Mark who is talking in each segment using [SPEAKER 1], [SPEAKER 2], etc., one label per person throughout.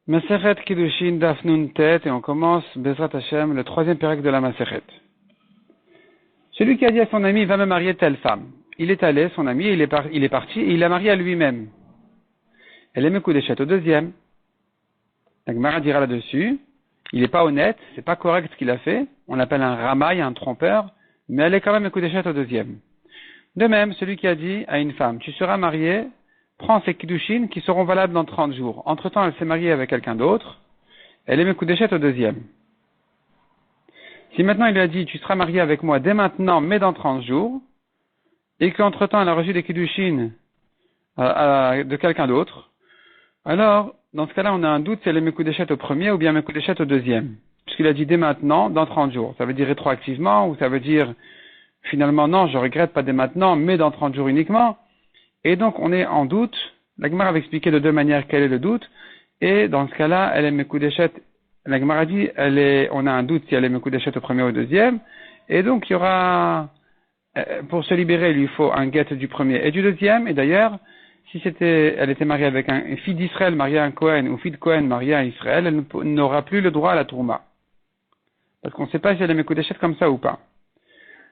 [SPEAKER 1] Masechet Kiddushin Daf Nun Tet, et on commence Bezrat Hashem, le troisième pérec de la Masechet. Celui qui a dit à son ami, va me marier telle femme. Il est allé, son ami, il est parti, et il l'a marié à lui-même. Elle est Mekudeshet au deuxième. La Gemara dira là-dessus, il n'est pas honnête, c'est pas correct ce qu'il a fait, on l'appelle un ramaï, un trompeur, mais elle est quand même Mekudeshet au deuxième. De même, celui qui a dit à une femme, tu seras marié, prends ses kiddushin qui seront valables dans 30 jours. Entre-temps, elle s'est mariée avec quelqu'un d'autre, elle est Mekudeshet au deuxième. Si maintenant il lui a dit, tu seras marié avec moi dès maintenant, mais dans 30 jours, et qu'entre-temps elle a reçu des kiddushin de quelqu'un d'autre, alors, dans ce cas-là, on a un doute si elle est Mekudeshet au premier ou bien Mekudeshet au deuxième. Puisqu'il a dit dès maintenant, dans 30 jours. Ça veut dire rétroactivement, ou ça veut dire, finalement, non, je regrette pas dès maintenant, mais dans 30 jours uniquement. Et donc, on est en doute. La Gemara avait expliqué de deux manières quel est le doute. Et dans ce cas-là, elle est Mekudeshet. La Gemara dit, on a un doute si elle est Mekudeshet au premier ou au deuxième. Et donc, il y aura, pour se libérer, il lui faut un guet du premier et du deuxième. Et d'ailleurs, si elle était mariée avec une fille d'Israël mariée à un Cohen, ou fille de Cohen mariée à Israël, elle n'aura plus le droit à la Tourma. Parce qu'on ne sait pas si elle est Mekudeshet comme ça ou pas.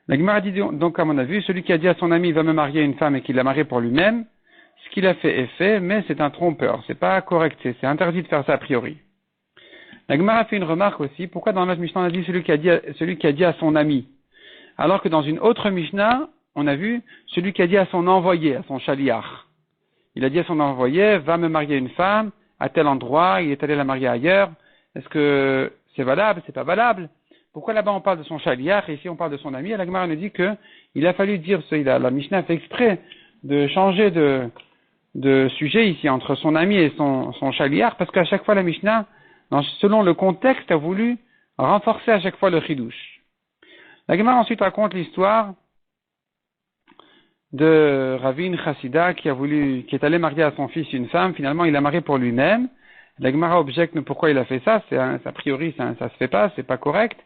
[SPEAKER 1] La Gemara dit donc, comme on a vu, celui qui a dit à son ami, il va me marier une femme et qu'il l'a mariée pour lui-même, ce qu'il a fait est fait, mais c'est un trompeur. C'est pas correct, c'est interdit de faire ça a priori. La Gemara fait une remarque aussi, pourquoi dans notre Mishnah on a dit celui qui a dit à son ami, alors que dans une autre Mishnah, on a vu celui qui a dit à son envoyé, à son shaliach. Il a dit à son envoyé, va me marier une femme à tel endroit, il est allé la marier ailleurs. Est-ce que c'est valable? C'est pas valable? Pourquoi là-bas on parle de son shaliach et ici on parle de son ami? La Gemara nous dit que il a fallu dire, la Mishnah fait exprès de changer de sujet ici entre son ami et son shaliach, parce qu'à chaque fois la Mishnah, selon le contexte, a voulu renforcer à chaque fois le chidouche. La Gemara ensuite raconte l'histoire de Ravin Chassida qui est allé marier à son fils une femme, finalement il l'a marié pour lui-même. La Gemara objecte pourquoi il a fait ça, a priori ça se fait pas, c'est pas correct.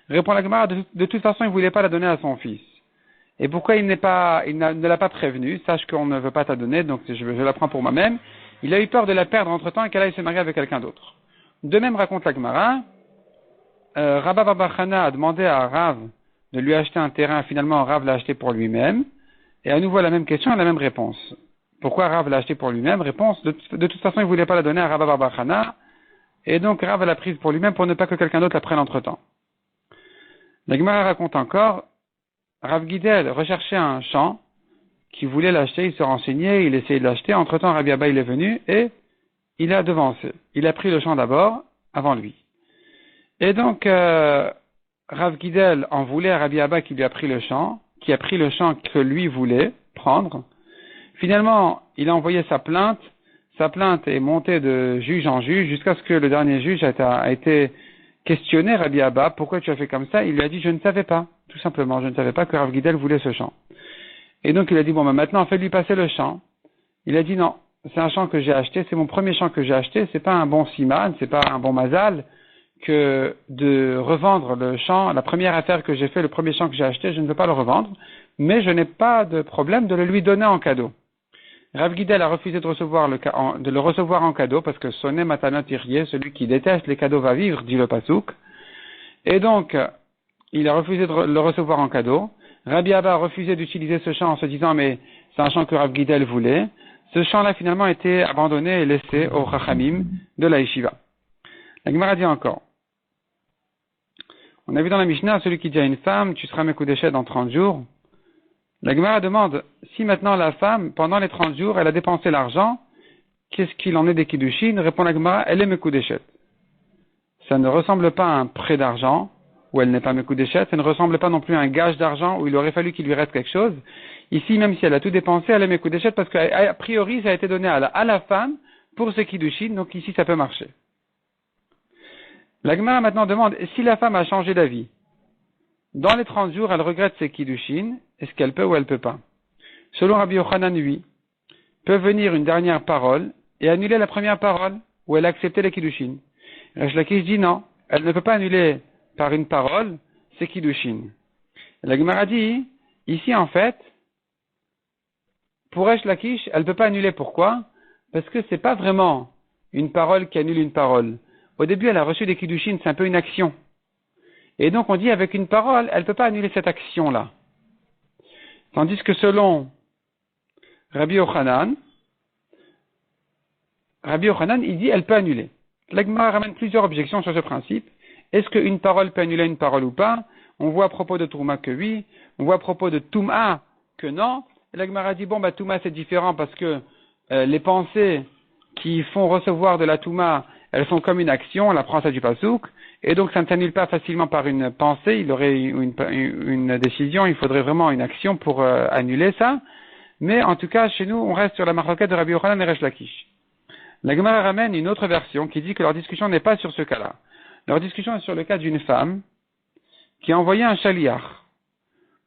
[SPEAKER 1] Répond la Gemara, de toute façon il voulait pas la donner à son fils. Et pourquoi il ne l'a pas prévenu, sache qu'on ne veut pas ta donner, donc je la prends pour moi-même. Il a eu peur de la perdre entre temps et qu'elle aille se marier avec quelqu'un d'autre. De même raconte la Gemara, Rabba Babachana a demandé à Rav de lui acheter un terrain, finalement Rav l'a acheté pour lui-même. Et à nouveau la même question et la même réponse. Pourquoi Rav l'a acheté pour lui-même? Réponse, de toute façon il ne voulait pas la donner à Rabba Babachana, et donc Rav l'a prise pour lui-même pour ne pas que quelqu'un d'autre la prenne entre temps. La Gemara raconte encore, Rav Gidel recherchait un champ, qui voulait l'acheter, il se renseignait, il essayait de l'acheter, entre temps Rabbi Abba il est venu, et il a devancé. Il a pris le champ d'abord, avant lui. Et donc, Rav Gidel en voulait à Rabbi Abba qui lui a pris le champ, qui a pris le champ que lui voulait prendre. Finalement, il a envoyé sa plainte est montée de juge en juge, jusqu'à ce que le dernier juge a été questionné, Rabbi Abba, pourquoi tu as fait comme ça? Il lui a dit, je ne savais pas, tout simplement, je ne savais pas que Rav Gidel voulait ce champ. Et donc il a dit, bon, maintenant, fais-lui passer le champ. Il a dit, non, c'est un champ que j'ai acheté, c'est mon premier champ que j'ai acheté, c'est pas un bon siman, c'est pas un bon mazal, que de revendre le champ, la première affaire que j'ai fait, le premier champ que j'ai acheté, je ne veux pas le revendre, mais je n'ai pas de problème de le lui donner en cadeau. Rav Gidel a refusé de le recevoir en cadeau, parce que sonné matanot irie, celui qui déteste les cadeaux va vivre, dit le pasouk. Et donc, il a refusé de le recevoir en cadeau. Rabbi Abba a refusé d'utiliser ce champ en se disant, mais c'est un champ que Rav Gidel voulait. Ce champ-là, finalement, a été abandonné et laissé au Chachamim de la Yeshiva. La Gemara dit encore, on a vu dans la Mishnah, celui qui dit à une femme, tu seras Mekudeshet dans 30 jours. La Gemara demande, si maintenant la femme, pendant les 30 jours, elle a dépensé l'argent, qu'est-ce qu'il en est des Kiddushin? Répond la Gemara, elle est Mekudeshet. Ça ne ressemble pas à un prêt d'argent, où elle n'est pas Mekudeshet, ça ne ressemble pas non plus à un gage d'argent, où il aurait fallu qu'il lui reste quelque chose. Ici, même si elle a tout dépensé, elle est Mekudeshet, parce qu'a priori, ça a été donné à la femme pour ses Kiddushin, donc ici, ça peut marcher. La Gemara maintenant demande, si la femme a changé d'avis, dans les 30 jours, elle regrette ses kiddushin, est-ce qu'elle peut ou elle peut pas? Selon Rabbi Yochanan, oui, peut venir une dernière parole et annuler la première parole, où elle a accepté les kiddushin. Resh Lakish dit non, elle ne peut pas annuler par une parole ses kiddushin. La Gemara dit, ici en fait, pour Resh Lakish, elle ne peut pas annuler, pourquoi? Parce que c'est pas vraiment une parole qui annule une parole. Au début, elle a reçu des kiddushin, c'est un peu une action. Et donc, on dit avec une parole, elle ne peut pas annuler cette action-là. Tandis que selon Rabbi Yochanan, il dit, elle peut annuler. La Gemara ramène plusieurs objections sur ce principe. Est-ce qu'une parole peut annuler une parole ou pas? On voit à propos de Touma que oui. On voit à propos de Touma que non. Et la Gemara dit, Touma c'est différent parce que les pensées qui font recevoir de la Touma, elles sont comme une action, on apprend ça du Pasouk. Et donc ça ne s'annule pas facilement par une pensée, il aurait une décision, il faudrait vraiment une action pour annuler ça. Mais en tout cas, chez nous, on reste sur la marloquette de Rabbi Yochanan et Resh Lakish. La Gemara ramène une autre version qui dit que leur discussion n'est pas sur ce cas-là. Leur discussion est sur le cas d'une femme qui a envoyé un shaliach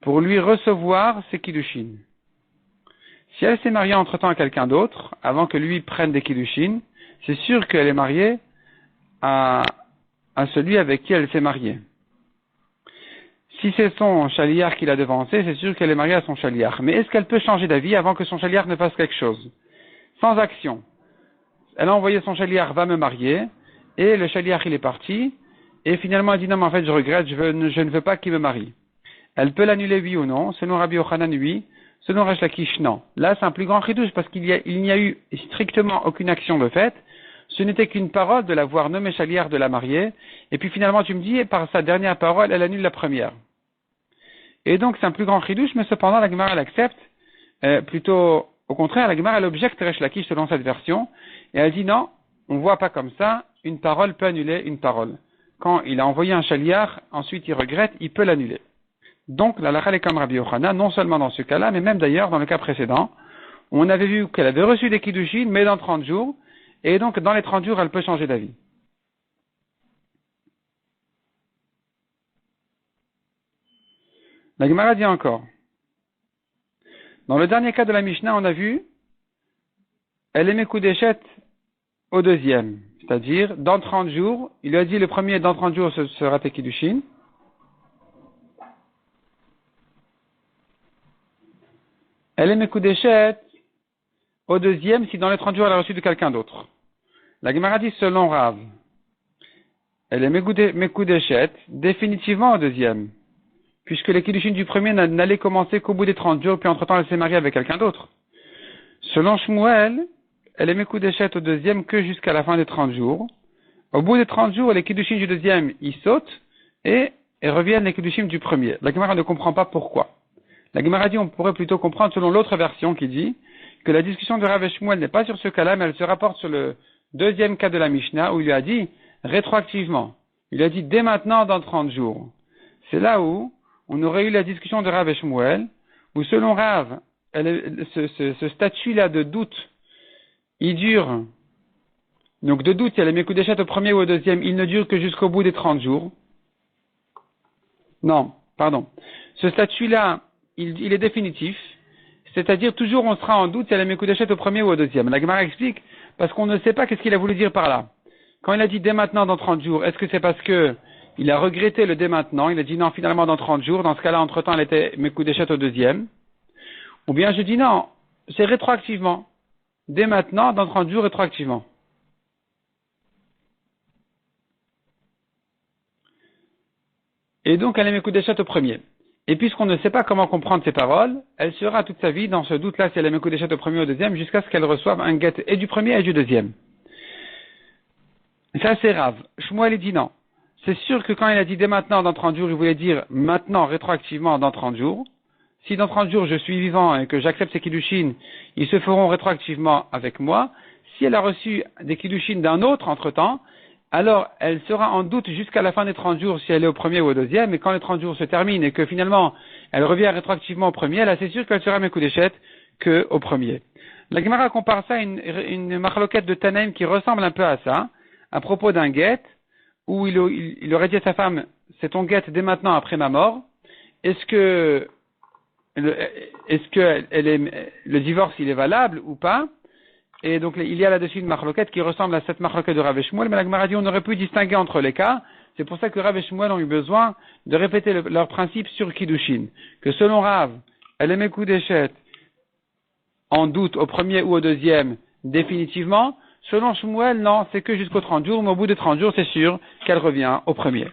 [SPEAKER 1] pour lui recevoir ses kiddushin. Si elle s'est mariée entre-temps à quelqu'un d'autre, avant que lui prenne des kiddushin, c'est sûr qu'elle est mariée à celui avec qui elle s'est mariée. Si c'est son shaliach qui l'a devancé, c'est sûr qu'elle est mariée à son shaliach. Mais est-ce qu'elle peut changer d'avis avant que son shaliach ne fasse quelque chose? Sans action. Elle a envoyé son shaliach, va me marier, et le shaliach il est parti, et finalement elle dit non mais en fait je regrette, je ne veux pas qu'il me marie. Elle peut l'annuler oui ou non, selon Rabbi Yochanan oui, selon Resh Lakish non. Là c'est un plus grand chidouche parce qu'il n'y a eu strictement aucune action de fait, ce n'était qu'une parole de l'avoir nommé shaliach de la marier, et puis finalement tu me dis, par sa dernière parole elle annule la première. Et donc c'est un plus grand chidouche, mais cependant la Gemara l'accepte, plutôt au contraire la Gemara elle objecte Resh Lakish selon cette version, et elle dit non, on voit pas comme ça, une parole peut annuler une parole. Quand il a envoyé un shaliach, ensuite il regrette, il peut l'annuler. Donc la halakha est comme Rabbi Yochanan, non seulement dans ce cas-là, mais même d'ailleurs dans le cas précédent, on avait vu qu'elle avait reçu des kiddushin, mais dans 30 jours, et donc dans les 30 jours, elle peut changer d'avis. La Gemara dit encore, dans le dernier cas de la Mishnah, on a vu, elle émet Koudeshet au deuxième, c'est-à-dire, dans 30 jours, il lui a dit le premier, dans 30 jours, ce sera tes kiddushin. Elle est Mekudeshet au deuxième si dans les 30 jours elle a reçu de quelqu'un d'autre. La Gemara dit selon Rav, elle est Mekudeshet définitivement au deuxième, puisque les kiddushin du premier n'allaient commencer qu'au bout des 30 jours, puis entre-temps elle s'est mariée avec quelqu'un d'autre. Selon Shmuel, elle est Mekudeshet au deuxième que jusqu'à la fin des 30 jours. Au bout des 30 jours, les kiddushin du deuxième, ils sautent, et reviennent les kiddushin du premier. La Gemara ne comprend pas pourquoi. La Gemara dit, on pourrait plutôt comprendre selon l'autre version qui dit que la discussion de Rav et Shmuel n'est pas sur ce cas-là, mais elle se rapporte sur le deuxième cas de la Mishnah où il lui a dit rétroactivement. Il a dit dès maintenant dans 30 jours. C'est là où on aurait eu la discussion de Rav et Shmuel, où selon Rav, ce statut-là de doute, il dure. Donc de doute, il y a les Mekudeshet au premier ou au deuxième, il ne dure que jusqu'au bout des 30 jours. Non, pardon. Ce statut-là, il est définitif, c'est-à-dire toujours on sera en doute si elle a Mekudeshet au premier ou au deuxième. La Gemara explique, parce qu'on ne sait pas qu'est-ce qu'il a voulu dire par là. Quand il a dit dès maintenant dans 30 jours, est-ce que c'est parce que il a regretté le dès maintenant, il a dit non finalement dans 30 jours, dans ce cas-là entre-temps elle était Mekudeshet au deuxième, ou bien je dis non, c'est rétroactivement, dès maintenant dans 30 jours rétroactivement. Et donc elle est Mekudeshet au premier. Et puisqu'on ne sait pas comment comprendre ces paroles, elle sera toute sa vie dans ce doute-là si elle a Mekudeshet au premier ou au deuxième, jusqu'à ce qu'elle reçoive un guet et du premier et du deuxième. Ça c'est Rav. Shmuel dit non. C'est sûr que quand il a dit dès maintenant dans 30 jours, il voulait dire maintenant rétroactivement dans 30 jours. Si dans 30 jours je suis vivant et que j'accepte ces kiddushin, ils se feront rétroactivement avec moi. Si elle a reçu des kiddushin d'un autre entre-temps, alors elle sera en doute jusqu'à la fin des 30 jours si elle est au premier ou au deuxième, et quand les 30 jours se terminent et que finalement elle revient rétroactivement au premier, là c'est sûr qu'elle sera Mekudeshet qu'au premier. La Gemara compare ça à une marloquette de Tanaïm qui ressemble un peu à ça, à propos d'un guet, où il aurait dit à sa femme, c'est ton guet dès maintenant après ma mort, est-ce que le divorce il est valable ou pas? Et donc, il y a là-dessus une marloquette qui ressemble à cette marloquette de Rav et Shmuel, mais la Gemara dit on aurait pu distinguer entre les cas. C'est pour ça que Rav et Shmuel ont eu besoin de répéter leur principe sur Kiddushin. Que selon Rav, elle est Mekudeshet en doute au premier ou au deuxième définitivement. Selon Shmuel, non, c'est que jusqu'aux 30 jours, mais au bout des 30 jours, c'est sûr qu'elle revient au premier.